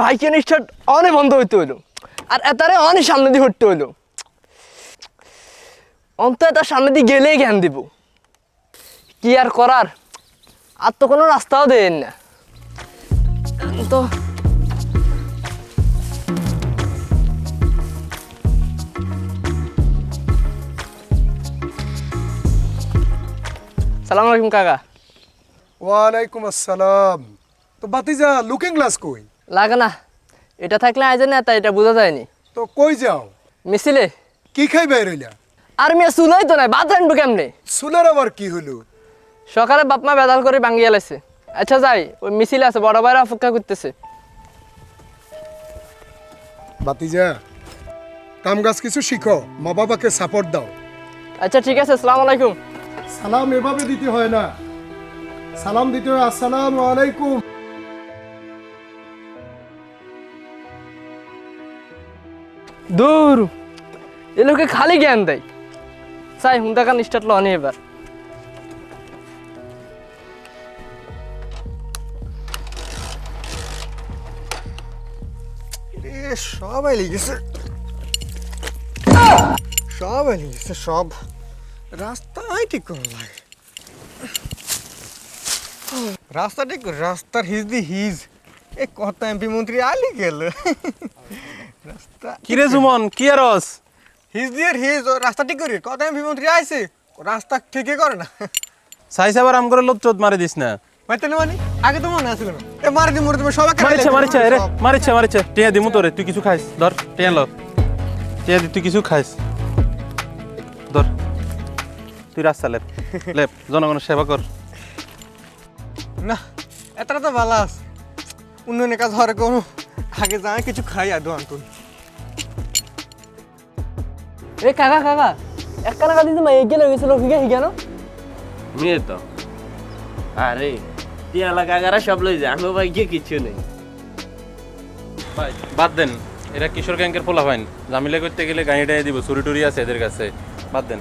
ভাইকে নিষ্ঠা অনেক বন্ধ হইতে হইলো আর এতারে অনেক সামনে দিয়ে হটতে হইলো অন্তত তার সামনে দিয়ে গেলেই জ্ঞান দিব কি আর করার আর তো কোনো রাস্তাও দেন না তো সালাম আলাইকুম কাকা ওয়ালাইকুম আসসালাম তো বাতিজা লুকিং গ্লাস কই লাগে না এটা থাকলে আজ না তাই এটা বোঝা যায়নি তো কই যাও মিছিলে কি খাই বের হইলা আর মেয়ে চুলাই তো নাই বাদ রাখবো কেমনে সুলার আবার কি হলো সকালে বাপ মা বেদাল করে ভাঙ্গিয়ে লাইছে আচ্ছা যাই ওই মিছিল আছে বড় ভাইরা অপেক্ষা করতেছে বাতিজা কাম কাজ কিছু শিখো মা বাবাকে সাপোর্ট দাও আচ্ছা ঠিক আছে আসসালামু আলাইকুম সালাম এভাবে দিতে হয় না সালাম দিতে হয় আসসালামু আলাইকুম দূর এ লোকে খালি জ্ঞান দেয় চাই হুন্দাকান স্টার্ট লনি এবার সবাই লিখেছে সবাই লিখেছে সব রাস্তায় ঠিক করা লাগে রাস্তা ঠিক রাস্তার হিজ দি হিজ এ কত এমপি মন্ত্রী আলি গেল রাস্তা কিরে সুমন কি আরস হিজ দিয়ে হিজ রাস্তা ঠিক করি কত এমপি মন্ত্রী আইছে রাস্তা ঠিকই করে না সাইস আবার আম করে লোচ্চত মারি দিস না মাইতে না মানে আগে তো মনে আছিল না এ মারি দি মরে তুমি সবাইকে মারিছে রে মারিছে টিয়া দিমু তোরে তুই কিছু খাইস ধর টিয়া ল টিয়া দি তুই কিছু খাইস ধর তুই রাস্তা লেপ জনগণের সেবা কর না এতটা তো ভালো আছে উন্নয়নের কাজ হওয়ার কোনো আগে যায় কিছু খাই আদৌ আন্তন এ কাকা কাকা এক কানা কাটি তো মাই গেলে গেছিল হিগে হিগে না মেয়ে তো আরে টিয়া লাগাগারা সব লই যায় আমি ভাই গিয়ে কিছু নেই ভাই বাদ দেন এরা কিশোর গ্যাংকের পোলা ভাইন জামিলা করতে গেলে গাড়িটা দিব চুরি টুরি আছে এদের কাছে বাদ দেন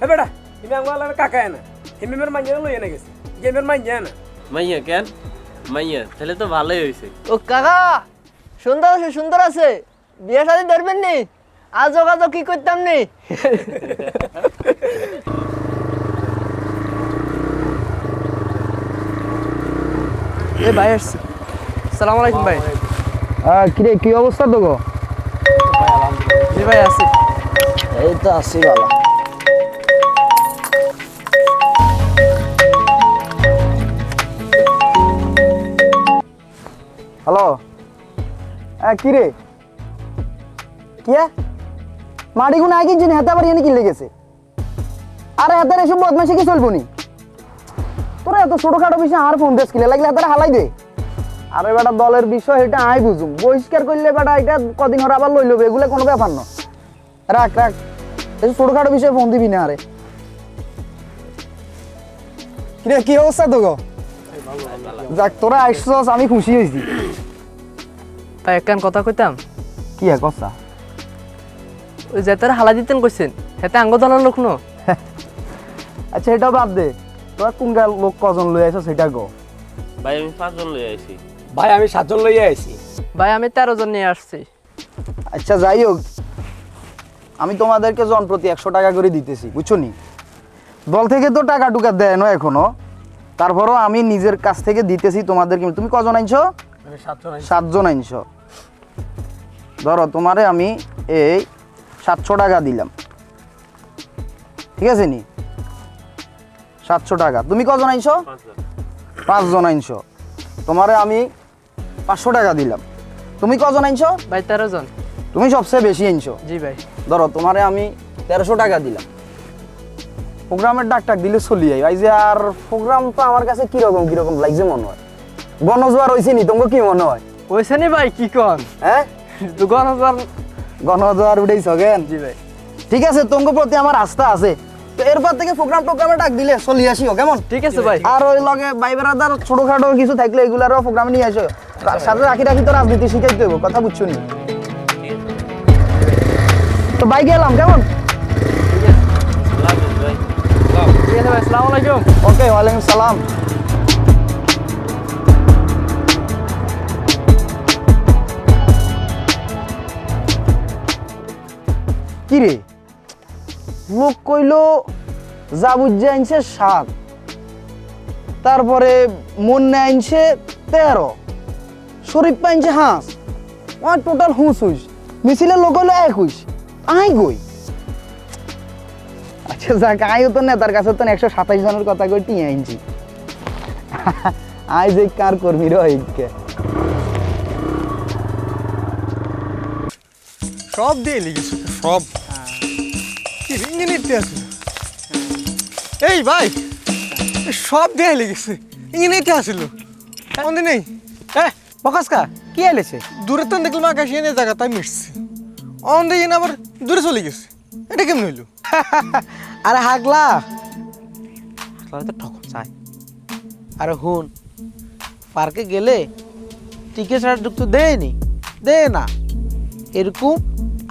হে বেটা তুমি আমার কাকা না হিমের মাইয়া লই এনে গেছে গেমের মাইয়া না মাইয়া কেন মাইয়া তাহলে তো ভালোই হয়েছে ও কাকা সুন্দর আছে বিয়ে শাদী ধরবেন নি আজ যোগাযোগ কি করতাম নি এ ভাই আসছে আসসালামু আলাইকুম ভাই কিরে কি অবস্থা তো গো জি ভাই আছি এই তো আছি বাবা হ্যালো কিরে কে মাটি গুণ আগে কিনছেন হাতে আবার এনে কিনলে গেছে আরে হাতের এসব বদমাইশি কি চলবো নি তোরা এত ছোটখাটো বিষয় আর ফোন দেশ কিনে লাগলে হাতের হালাই দে আরে বেটা দলের বিষয় এটা আই বুঝুম বহিষ্কার করলে বেটা এটা কদিন হর আবার লই লবে এগুলো কোনো ব্যাপার না রাখ এই ছোটখাটো বিষয়ে ফোন দিবি না আরে কিরে কি অবস্থা তো গো যাক তোরা আইসছস আমি খুশি হয়েছি ভাই একখান কথা কইতাম কি কথা ওই যেতার হালা দিতেন কইছেন হেতে আঙ্গ দলের লোক ন আচ্ছা এটা বাদ দে তোরা কোন লোক কজন লই আইছ সেটা গো ভাই আমি 5 জন লই আইছি ভাই আমি 7 জন লইয়া আইছি ভাই আমি 13 জন নিয়ে আসছি আচ্ছা যাই হোক আমি তোমাদেরকে জন প্রতি 100 টাকা করে দিতেছি বুঝছো নি দল থেকে তো টাকা টুকা দেয় না এখনো তারপরও আমি নিজের কাছ থেকে দিতেছি তোমাদেরকে তুমি কজন আইছো 7 জন আইছো ধরো তোমারে আমি এই 700 টাকা দিলাম ঠিক আছে নি 700 টাকা তুমি কজন আইছো 5 জন আইছো তোমারে আমি 500 টাকা দিলাম তুমি কজন আইছো ভাই 13 জন তুমি সবচেয়ে বেশি আইছো জি ভাই ধরো তোমারে আমি 1300 টাকা দিলাম প্রোগ্রামের ডাক দিলে চলি যাই ভাই যে আর প্রোগ্রাম তো আমার কাছে কিরকম লাগছে মনে হয় গণজোয়ার হয়েছে নি তোমাকে কি মনে হয় কইছে নি ভাই কি কোন হ্যাঁ তো গণজোয়ার উঠেইছ কেন জি ভাই ঠিক আছে তোমার প্রতি আমার আস্থা আছে তো এরপর থেকে প্রোগ্রামে ডাক দিলে চলি আসিও কেমন ঠিক আছে ভাই আর ওই লগে ভাই বেড়াদার ছোটখাটো কিছু থাকলে এগুলারও প্রোগ্রামে নিয়ে আসো সাথে রাখি তো রাজনীতি শিখাইতে হবে কথা বুঝছো নি তো ভাই গেলাম কেমন ঠিক আছে ভাই আসসালামু আলাইকুম ওকে ওয়ালাইকুম সালাম কি রে লোক কইলো জাবুজ্জা আনছে 7, তারপরে মুন্না আনছে 13, শরীফ আনছে হাঁস, আমার টোটাল হুঁস হুঁস, মিছিলের লোক হলো 21, আই গই। আচ্ছা যাক, আইও তো নেতার কাছে তো 127 জনের কথা কই টিয়া আনছি। আই যে কার কর্মী রহিকে সব দিয়ে লিখেছে তো, সব কি ইঞ্জিনিয়ারতে আছে। এই ভাই এ সব দিয়ে লিখেছে, ইঞ্জিনিয়ারতে আসিল মনে নেই। বকাসকা কি আইলেছে? দূরে তো দেখলাম আকাশ এনে জায়গা তাই মিশছে, অন দিয়ে আবার দূরে চলে গেছে। এটা কেমন হইলো? আরে হাগলা তো ঠকন চাই। আরে হুন, পার্কে গেলে টিকিট ছাড়া ঢুকতে দেয়নি, দে না। এরকম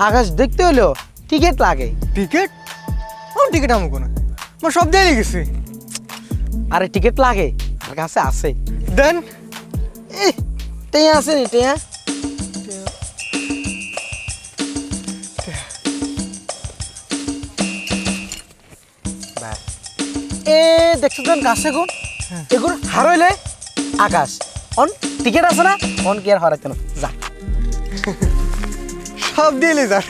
আকাশ দেখতে হলেও টিকিট লাগে। টিকিট? আমার টিকিট আমাকে না, আমার সব দিয়ে লিখেছে। আরে টিকিট লাগে, আর কাছে আছে। দেন টেয়া আছে নি? টেয়া এ দেখছো তো গাছে গুণ এগুলো হারাইলে আকাশ অন টিকিট আছে না, অন কি আর হারাইতে না। যা সব দিয়ে লি যার।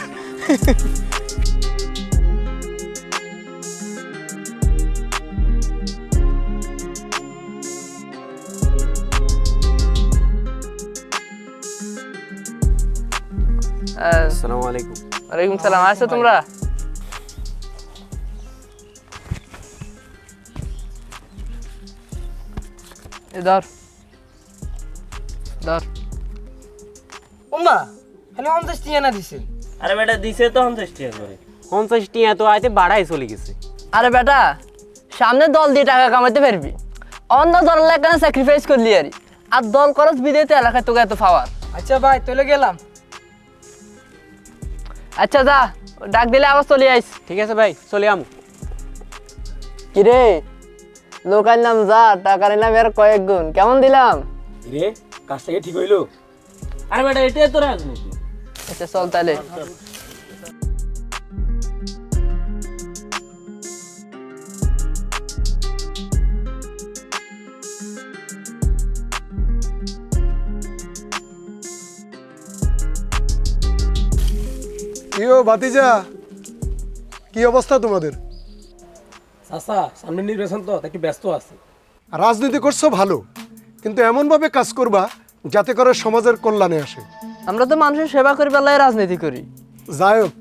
আসসালামু আলাইকুম। ওয়ালাইকুম সালাম। আছো তোমরা? ধর ধর। ওমা হ্যালো 50 টিয়া না দিছে? আরে বেটা দিছে তো 50 টাকা করে। 50 টিয়া তো আইতে বাড়াই চলে গেছে। আরে বেটা, সামনে দল দিয়ে টাকা কামাইতে পারবি, অন্য দলের এখানে স্যাক্রিফাইস করলি আর দল খরচ বিদেতে এলাকায় তোকে এত পাওয়ার। আচ্ছা ভাই চলে গেলাম। আচ্ছা যা, ডাক দিলে আবার চলে আইস। ঠিক আছে ভাই, চলে আমু। কিরে লোক আনলাম যা, টাকা নিলাম এর কয়েক গুণ, কেমন দিলাম? রে কাজটা কি ঠিক হইলো? আরে বেটা এটাই তো রাজনীতি। আচ্ছা চল তাহলে। ইয়ো ভাতিজা, কি অবস্থা তোমাদের? চাচা সামনে নির্বাচন তো একটু ব্যস্ত আছে। রাজনীতি করছো ভালো, কিন্তু এমনভাবে কাজ করবা যাতে করে সমাজের কল্যাণে আসে। আমরা তো মানুষের সেবা করি বেলায় রাজনীতি করি। যাই হোক,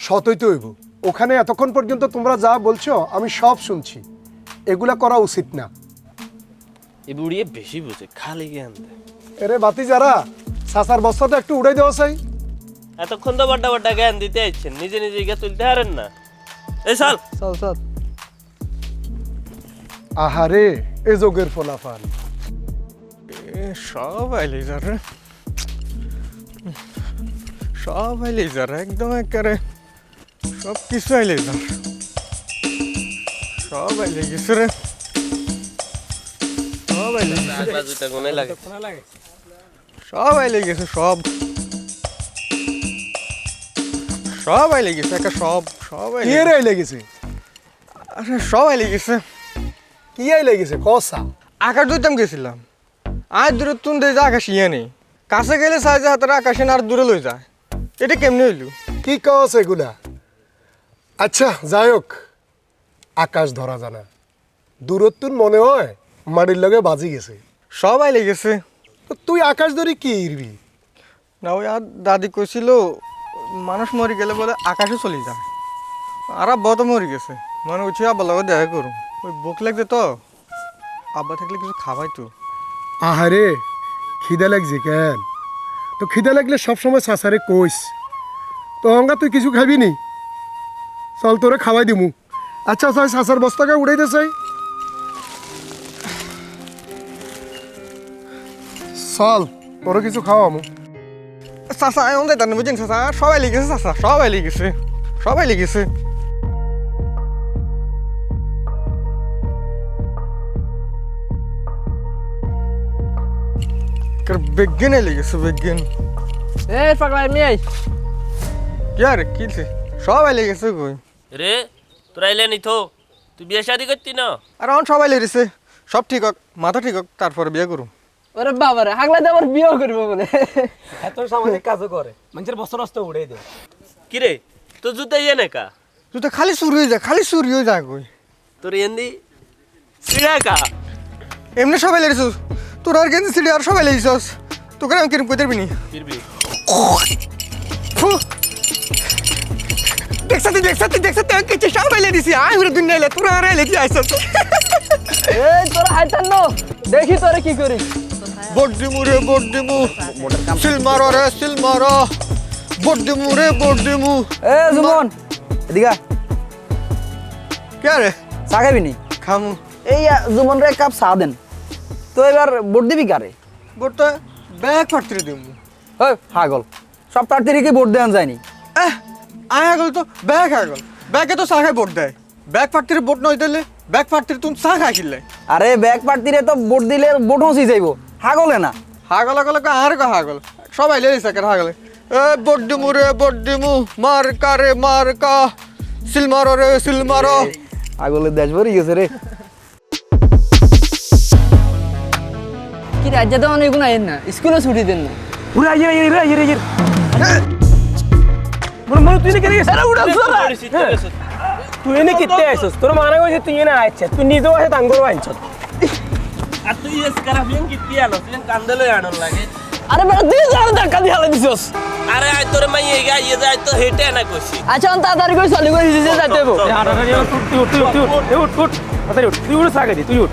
সতই তো হইব। ওখানে এতক্ষণ পর্যন্ত তোমরা যা বলছো আমি সব শুনছি, এগুলা করা উচিত না। এ বুড়িয়ে বেশি বুঝে, খালি জ্ঞান দেয়। এরে ভাতিজারা, চাচার বস্তাটা একটু উড়াই দেওয়া চাই। এতক্ষণ তো বড্ডা বড্ডা জ্ঞান দিতে আইছেন, নিজে নিজে গিয়ে তুলতে পারেন না। এই চল চল চল। আহারে এ যোগের ফলাফল। সব আইলে যার, সব আইলে যার, একদম একেবারে সব কিছু আইলে যার, সব আইলে গেছে রে, সব আইলে গেছে, বাজুটা কোনে লাগে? সব আইলে গেছে, সব সব আইলে গেছে, একা সব সব কি আইলে, রে লেগেছে? আরে সব আইলে গেছে। কি আই লেগেছে কসা? আকাশ দুইতাম গেছিলাম, আর দূরে তুন দিয়ে যা আকাশ ইয়ে নেই, কাছে গেলে চাই যে হাতের আকাশে না আর দূরে লই যায়। এটা কেমনি হইলো? কি কস এগুলা? আচ্ছা যাই হোক, আকাশ ধরা জানা, দূরত্বর মনে হয় মাটির লগে বাজি গেছে। সব আইলে গেছে। তো তুই আকাশ ধরে কি ইরবি? না ওই আর দাদি কইছিল মানুষ মরে গেলে বলে আকাশে চলে যায়, আর আব্বা তো মরে গেছে, মানে হচ্ছে আব্বার লগে দেখা করুন। ওই বুক লাগছে তো, আব্বা থাকলে কিছু খাবাই তো। আহারে খিদে লাগছে কেন? তো খিদে লাগলে সবসময় চাচারে কইস, তো অঙ্গা তুই কিছু খাবি নি? চল তোরে খাওয়াই দিমু। আচ্ছা চাই চাচার বস্তাকে উড়াইতে চাই, চল তোরে কিছু খাওয়ামু। চাষা এমন দেয় না বুঝছেন, চাষা সবাই লিখেছে, চাষা সবাই লিখেছে, সবাই লিখেছে। বিজ্ঞানে লিখেছে, বিজ্ঞান। এই পাগলা মেয়ে, কি আর কি সবাই লেগেছে কই রে তোরা এলে নি তো তুই বিয়ে শাদি করতি না আর এখন সবাই লেগেছে সব ঠিক হোক মাথা ঠিক হোক তারপরে বিয়ে করুম ওরে বাবারে হাগলা দিয়ে আবার বিয়েও করবো বলে এত সামাজিক কাজও করে মানুষের বছর অস্ত উড়ে দেয় কি রে তোর জুতা ইয়ে নাকা তুই তো খালি চুরি হয়ে যায় খালি চুরি হয়ে যায় কই তোর এন্দি সিড়া কা এমনি সবাই লেগেছিস তোর আর গেঞ্জি সিঁড়ি আর সবাই লেগেছিস তোকে আমি কিরম কই পারবি নি ফিরবি দেখছাতে আমি কিছু সবাই লেগেছি আমি পুরো দুনিয়া এলে তোরা আর লেগে আইসস এই তোরা হাইতান নো দেখি তোরে কি করি বড়দিমু রে বড়দিমু সিল মারো রে সিল মারো বড়দিমু রে বড়দিমু এ জুমন এদিকে আয়। কে রে চা খাবি নি খামু এই জুমন রে এক কাপ চা দেন তো এবার ভোট দিবি কারে বড়টা ব্যাগ ফাটতে দিমু ওই হাগল সব তাড়াতাড়ি কি ভোট দেওয়া যায়নি আয়া গেল তো ব্যাগ হয়ে গেল ব্যাগে তো চা খাই ভোট দেয় ব্যাগ ফাটতে ভোট নয় দিলে ব্যাগ ফাটতে তুমি চা খাই কিনলে আরে ব্যাগ প্রার্থীরে তো ভোট দিলে ভোট হসি যাইব হাগলে না হাগল হাগল আর কা হাগল সবাই লেগেছে কেন হাগলে এ বড়দিমু রে বড়দিমু মার কা রে মার কা সিল মারো রে সিল মারো হাগলের দেশ ভরে গেছে রে কি রাজ্যে তো অনেক গুণ আইন না স্কুলে ছুটি দেন না উড়ে আইয়ে আইয়ে মনে মনে তুই নাকি গেছিস আরে উড়া তুই এনে কিতে আইছস তোর মানা কইছে তুই এনে আইছস তুই নিজেও আছে তাঙ্গর আইছস আর তুই এস কারাফিন কি কি আনো তুই কান্দলে আনন লাগে আরে বেটা দিয়ে যাও ধাক্কা দিয়ে হালে দিছস আরে আই তোর মাই এই গা ইয়ে যায় তো হেটে না কইছি আচ্ছা অন তাড়াতাড়ি করে চলি করে দিতে যাইতে হইব তুই উঠ সাগে দি তুই উঠ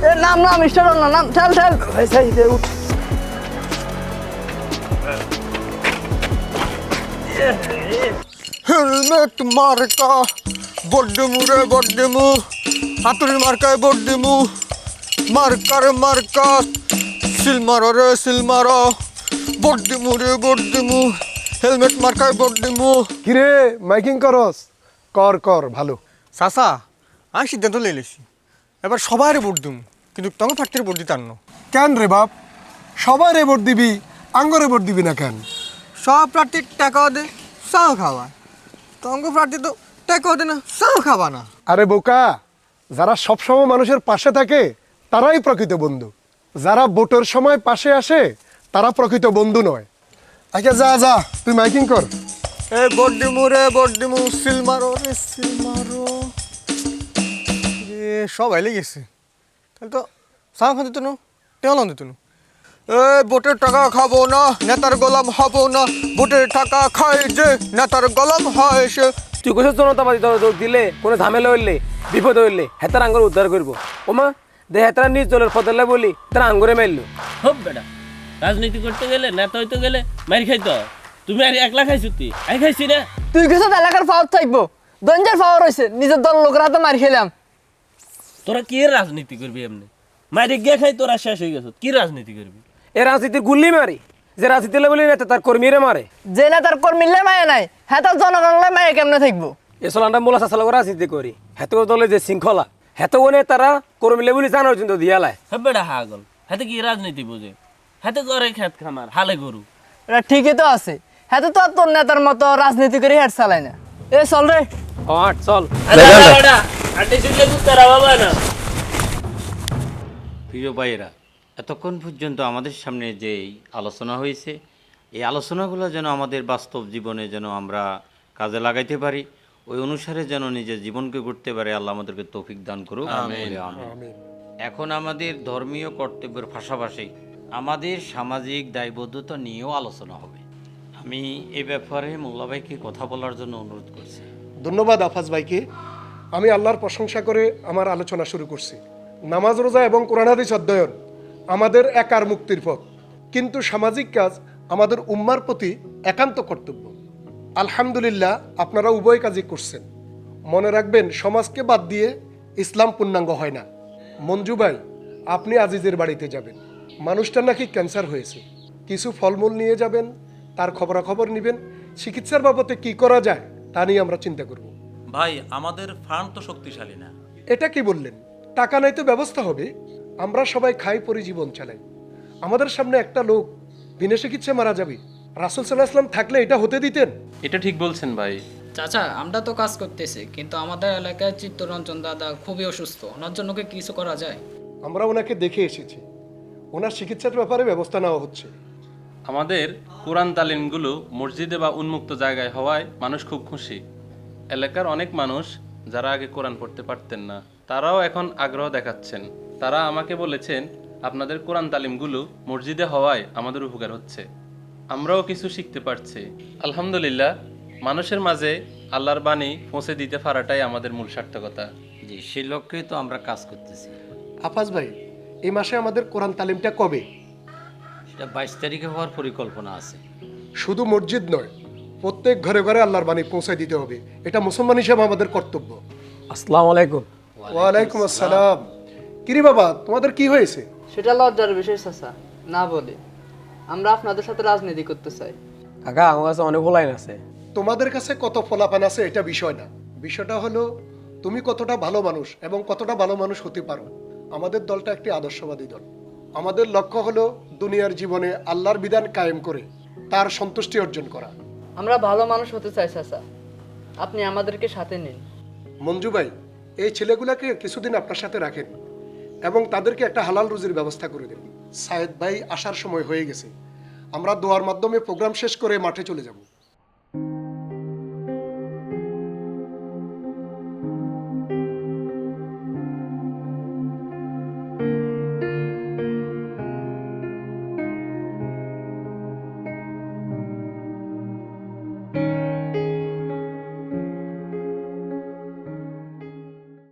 এ নাম নাম স্টার না নাম ঠেল ঠেল ভাই সাই দে উঠ হেলমেট মার্কা বড়দিমু রে বড়দিমু হাতুড়ি মার্কায় বড়দিমু মার্কার মার্কা সিল মারো রে সিল মারো বড়দিমু রে বড়দিমু হেলমেট মার্কায় বড়দিমু কিরে মাইকিং করস কর কর ভালো চাচা আমি সিদ্ধান্ত লেছি এবার সবাই ভোট দিমু কিন্তু তোমাকে ফাটতে ভোট দিতে আনো কেন রে বাপ সবাই রে ভোট দিবি আঙ্গরে ভোট দিবি না কেন সব প্রার্থীর টাকাও দে চাও খাওয়া তোমাকে প্রার্থী তো টাকাও দে না চাও খাওয়া না আরে বোকা যারা সবসময় মানুষের পাশে থাকে তারাই প্রকৃত বন্ধু যারা ভোটের সময় পাশে আসে তারা প্রকৃত বন্ধু নয় আচ্ছা যা যা তুই মাইকিং কর এ বড়দিমু রে বড়দিমু সিল মারো রে সিল মারো এ সবাই লেগেছে তাহলে তো চাও খাতে তো টেলাম দিত এ ভোটের টাকা খাবো না নেতার গোলাম হবো না ভোটের টাকা খাই যে নেতার গোলাম হয় সে তুই কইছস জনতাবাদী দল দিলে কোনো ঝামেলা হইলে বিপদ হইলে হেতার আঙ্গুর উদ্ধার করব ওমা দে হেতারা নিজ দলের ফদলে বলি তারা আঙ্গুরে মারলো হোক বেটা রাজনীতি করতে গেলে নেতা হইতে গেলে মারি খাইতো তুমি আর একলা খাইছো তুই আই খাইছি না তুই কিছু এলাকার পাওয়ার থাকবো দঞ্জার পাওয়ার হয়েছে নিজের দল লোকের হাতে মার খেলাম তোরা কি রাজনীতি করবি এমনি মারি গিয়ে খাই তোরা শেষ হয়ে গেছ কি রাজনীতি করবি এ রাজনীতির গুল্লি মারি যে রাজনীতি বলি নেতা তার কর্মীরে মারে যে না তার কর্মীলে মায়ে নাই হ্যাঁ তার জনগণলে মায়ে কেমনে থাকবো এসল আমরা মোলা চাষাল করে রাজনীতি করি হেত দলে যে শৃঙ্খলা হেত ওনে তারা কর্মীলে বলি জানার জন্য দিয়ালায় হ্যাঁ বেটা হাগল হাতে কি রাজনীতি বোঝে হাতে করে খেত খামার হালে গরু এটা ঠিকই তো আছে হ্যাঁ তো আর তোর নেতার মতো রাজনীতি করে হেড চালায় না এ চল রে হট চল প্রিয় ভাইয়েরা এতক্ষণ পর্যন্ত আমাদের সামনে যে আলোচনা হয়েছে এই আলোচনাগুলো যেন আমাদের বাস্তব জীবনে যেন আমরা কাজে লাগাইতে পারি ওই অনুসারে যেন নিজের জীবনকে গড়তে পারে আল্লাহ আমাদেরকে তৌফিক দান করুক আমিন। এখন আমাদের ধর্মীয় কর্তব্যের পাশাপাশি আমাদের সামাজিক দায়বদ্ধতা নিয়েও আলোচনা হবে আমি এই ব্যাপারে মোল্লা ভাইকে কথা বলার জন্য অনুরোধ করছি ধন্যবাদ আফাজ ভাইকে আমি আল্লাহর প্রশংসা করে আমার আলোচনা শুরু করছি নামাজ রোজা এবং কোরআন হাদিস অধ্যয়ন আমাদের একার মুক্তির পথ কিন্তু সামাজিক কাজ আমাদের উম্মার প্রতি একান্ত কর্তব্য আলহামদুলিল্লাহ আপনারা উভয় কাজই করছেন মনে রাখবেন সমাজকে বাদ দিয়ে ইসলাম পূর্ণাঙ্গ হয় না মঞ্জু ভাই আপনি আজিজের বাড়িতে যাবেন মানুষটার নাকি ক্যান্সার হয়েছে কিছু ফলমূল নিয়ে যাবেন তার খবরাখবর নেবেন চিকিৎসার বাবদে কি করা যায় তা নিয়ে আমরা চিন্তা করব ভাই আমাদের ফান্ড তো শক্তিশালী না এটা কি বললেন টাকা নাই তো ব্যবস্থা হবে আমরা সবাই খাই পরি জীবন চালাই আমাদের সামনে একটা লোক বিনা চিকিৎসায় মারা যাবে, রাসূল সাল্লাল্লাহু আলাইহি ওয়াসাল্লাম থাকলে এটা হতে দিতেন? এটা ঠিক বলছেন ভাই। চাচা আমরা তো কাজ করতেছি, কিন্তু আমাদের এলাকায় চিত্তরঞ্জন দাদা খুবই অসুস্থ, ওনার জন্য কি কিছু করা যায়? আমরা ওনাকে দেখে এসেছি, ওনার চিকিৎসার ব্যাপারে ব্যবস্থা নেওয়া হচ্ছে। আমাদের কোরআন তালিমগুলো মসজিদে বা উন্মুক্ত জায়গায় হওয়ায় মানুষ খুব খুশি। এলাকার অনেক মানুষ যারা আগে কোরআন পড়তে পারতেন না, তারাও এখন আগ্রহ দেখাচ্ছেন। তারা আমাকে বলেছেন আপনাদের কোরআন তালিমগুলো মসজিদে হওয়ায় আমাদের উপকার হচ্ছে, আমরাও কিছু শিখতে পারছি। আলহামদুলিল্লাহ, মানুষের মাঝে আল্লাহর বাণী পৌঁছে দিতে পারাটাই আমাদের মূল সার্থকতা। জি, সেই লক্ষ্যেই তো আমরা কাজ করতেছি। আফাজ ভাই, এই মাসে আমাদের কোরআন তালিমটা কবে? সেটা 22 তারিখে হওয়ার পরিকল্পনা আছে। শুধু মসজিদ নয়, প্রত্যেক ঘরে ঘরে আল্লাহর বাণী পৌঁছায় দিতে হবে, এটা মুসলমান হিসেবে আমাদের কর্তব্য। আসসালামু আলাইকুম। ওয়ালাইকুম আসসালাম। কিরে বাবা, তোমাদের কি হয়েছে? সেটা লজ্জার বিষয় চাচা, না বলে আমরা আপনাদের সাথে রাজনীতি করতে চাই। কাকা আমার কাছে অনেক লাইন আছে। তোমাদের কাছে কত ফলাফান আছে এটা বিষয় না, বিষয়টা হলো তুমি কতটা ভালো মানুষ এবং কতটা ভালো মানুষ হতে পারো। আমাদের দলটা একটি আদর্শবাদী দল। আমাদের লক্ষ্য হলো দুনিয়ার জীবনে আল্লাহর বিধান কায়েম করে তার সন্তুষ্টি অর্জন করা। আমরা ভালো মানুষ হতে চাই চাচা, আপনি আমাদেরকে সাথে নিন। মঞ্জু ভাই, এই ছেলেগুলাকে কিছুদিন আপনার সাথে রাখেন এবং তাদেরকে একটা হালাল রুজির ব্যবস্থা করে দেন। সায়েদ ভাই আসার সময় হয়ে গেছে, আমরা দোয়ার মাধ্যমে প্রোগ্রাম শেষ করে মাঠে চলে যাব।